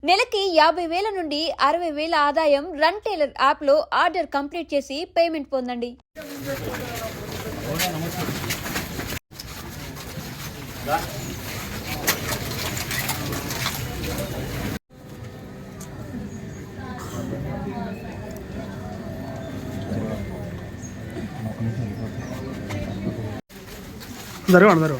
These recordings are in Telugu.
నెలకి 50,000 నుండి 60,000 ఆదాయం రన్ టైలర్ యాప్లో ఆర్డర్ కంప్లీట్ చేసి పేమెంట్ పొందండి. అందరూ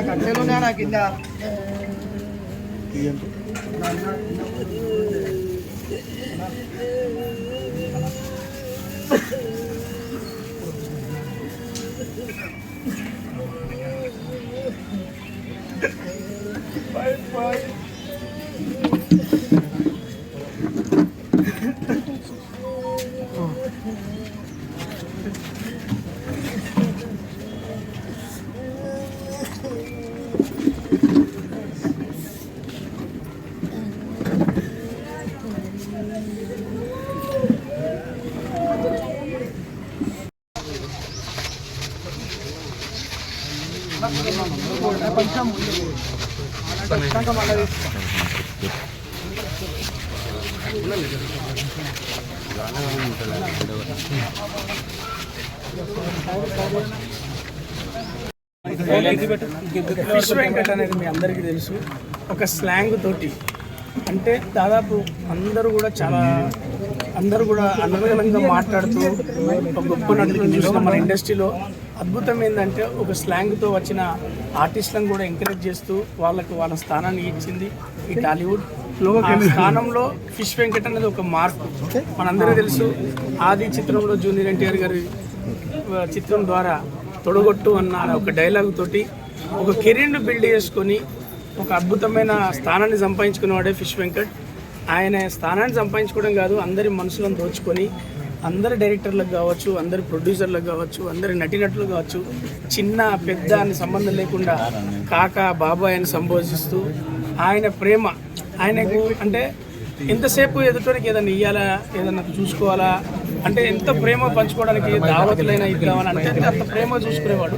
కట్టెలున్నా కింద ఫిష్ వెంకట్ అనేది మీ అందరికీ తెలుసు. ఒక స్లాంగ్ తోటి అంటే దాదాపు అందరూ కూడా అనుగుణంగా మాట్లాడుతూ ఒక గొప్ప నటులను చూసిన మన ఇండస్ట్రీలో అద్భుతం ఏంటంటే ఒక స్లాంగ్తో వచ్చిన ఆర్టిస్టులను కూడా ఎంకరేజ్ చేస్తూ వాళ్ళ స్థానాన్ని ఇచ్చింది ఈ టాలీవుడ్. స్థానంలో ఫిష్ వెంకట్ అనేది ఒక మార్పు. మనందరికీ తెలుసు, ఆది చిత్రంలో జూనియర్ ఎన్టీఆర్ గారి చిత్రం ద్వారా తొడగొట్టు అన్న ఒక డైలాగ్ తోటి ఒక కెరీర్ను బిల్డ్ చేసుకొని ఒక అద్భుతమైన స్థానాన్ని సంపాదించుకునేవాడే ఫిష్ వెంకట్. ఆయన స్థానాన్ని సంపాదించుకోవడం కాదు, అందరి మనసులను దోచుకొని అందరి డైరెక్టర్లకు కావచ్చు, అందరి ప్రొడ్యూసర్లకు కావచ్చు, అందరి నటీనటులు కావచ్చు, చిన్న పెద్ద అని సంబంధం లేకుండా కాకా బాబాయ్ అని సంబోధిస్తూ ఆయన ప్రేమ ఆయనకు అంటే ఎంతసేపు ఎదుటోనికి ఏదైనా ఇవ్వాలా, ఏదైనా చూసుకోవాలా అంటే ఎంత ప్రేమ పంచుకోవడానికి దావతులైనా ఇద్దామని అంటే అంత ప్రేమ చూసుకునేవాడు.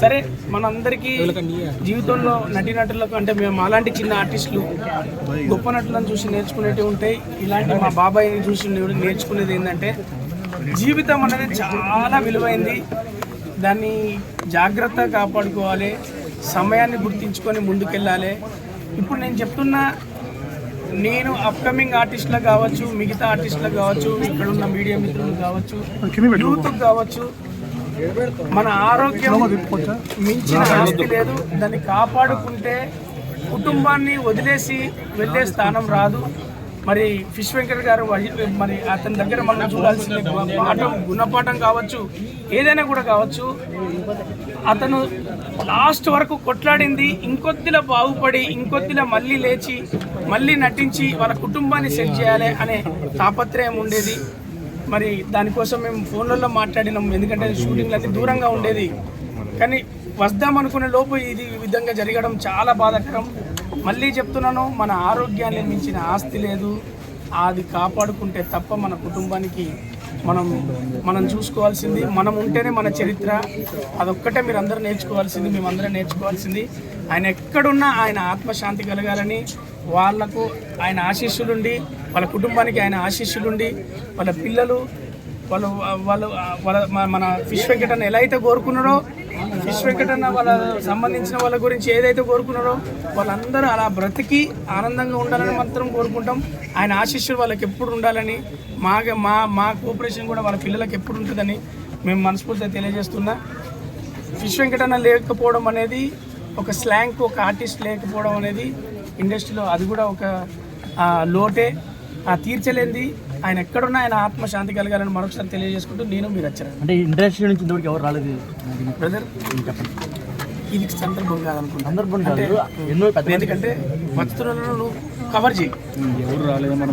సరే, మనందరికీ జీవితంలో నటీనటులకు అంటే మేము అలాంటి చిన్న ఆర్టిస్టులు గొప్ప నటులను చూసి నేర్చుకునేవి ఉంటాయి. ఇలాంటి మా బాబాయ్ని చూసి నేర్చుకునేది ఏంటంటే జీవితం అనేది చాలా విలువైంది, దాన్ని జాగ్రత్తగా కాపాడుకోవాలి, సమయాన్ని గుర్తించుకొని ముందుకెళ్ళాలి. ఇప్పుడు నేను చెప్తున్నా, నేను అప్కమింగ్ ఆర్టిస్టులకు కావచ్చు, మిగతా ఆర్టిస్టులకు కావచ్చు, ఇక్కడ ఉన్న మీడియా మిత్రులకు కావచ్చు, యూత్కి కావచ్చు, మన ఆరోగ్యం మించిన ఆస్తి లేదు. దాన్ని కాపాడుకుంటే కుటుంబాన్ని వదిలేసి వెళ్ళే స్థానం రాదు. మరి ఫిష్ వెంకట్ గారు మరి అతని దగ్గర మనం చూడాల్సిన పాఠం, గుణపాఠం కావచ్చు, ఏదైనా కూడా కావచ్చు. అతను లాస్ట్ వరకు కొట్లాడింది ఇంకొద్దిలా బాగుపడి, ఇంకొద్దిలా మళ్ళీ లేచి, మళ్ళీ నటించి వాళ్ళ కుటుంబాన్ని సెట్ చేయాలి అనే తాపత్రయం ఉండేది. మరి దానికోసం మేము ఫోన్లలో మాట్లాడినాం, ఎందుకంటే షూటింగ్లు అది దూరంగా ఉండేది. కానీ వద్దామనుకునే లోపు ఇది ఈ విధంగా జరగడం చాలా బాధాకరం. మళ్ళీ చెప్తున్నాను, మన ఆరోగ్యాన్ని మించిన ఆస్తి లేదు. అది కాపాడుకుంటే తప్ప మన కుటుంబానికి మనం చూసుకోవాల్సింది మనం ఉంటేనే మన చరిత్ర. అదొక్కటే మీరు అందరూ నేర్చుకోవాల్సింది, మేమందరం నేర్చుకోవాల్సింది. ఆయన ఎక్కడున్నా ఆయన ఆత్మశాంతి కలగాలని, వాళ్లకు ఆయన ఆశీస్సులుండి, వాళ్ళ కుటుంబానికి ఆయన ఆశీస్సులుండి, వాళ్ళ పిల్లలు వాళ్ళ మన ఫిష్ వెంకట్ ఎలా అయితే కోరుకున్నారో ఫిష్ వెంకటన్న వాళ్ళ సంబంధించిన వాళ్ళ గురించి ఏదైతే కోరుకున్నారో వాళ్ళందరూ అలా బ్రతికి ఆనందంగా ఉండాలని మాత్రం కోరుకుంటాం. ఆయన ఆశీస్సులు వాళ్ళకి ఎప్పుడు ఉండాలని, మా కోఆపరేషన్ కూడా వాళ్ళ పిల్లలకి ఎప్పుడు ఉంటుందని మేము మనస్ఫూర్తిగా తెలియజేస్తున్నా. ఫిష్ వెంకటన్న లేకపోవడం అనేది ఒక స్లాంగ్, ఒక ఆర్టిస్ట్ లేకపోవడం అనేది ఇండస్ట్రీలో అది కూడా ఒక లోటే, తీర్చలేంది. ఆయన ఎక్కడున్నా ఆయన ఆత్మశాంతి కలగాలని మరొకసారి తెలియజేసుకుంటూ నేను మీరు వచ్చాను. అంటే ఇండస్ట్రీ నుంచి ఇంతవరకు ఎవరు రాలేదు బ్రదర్, ఇది సందర్భం కాదనుకుంటా. సందర్భం కాదు, ఎన్నో పెద్ద ఎందుకంటే భక్తులను కవర్ చేయి. ఎవరు రాలేదు మనం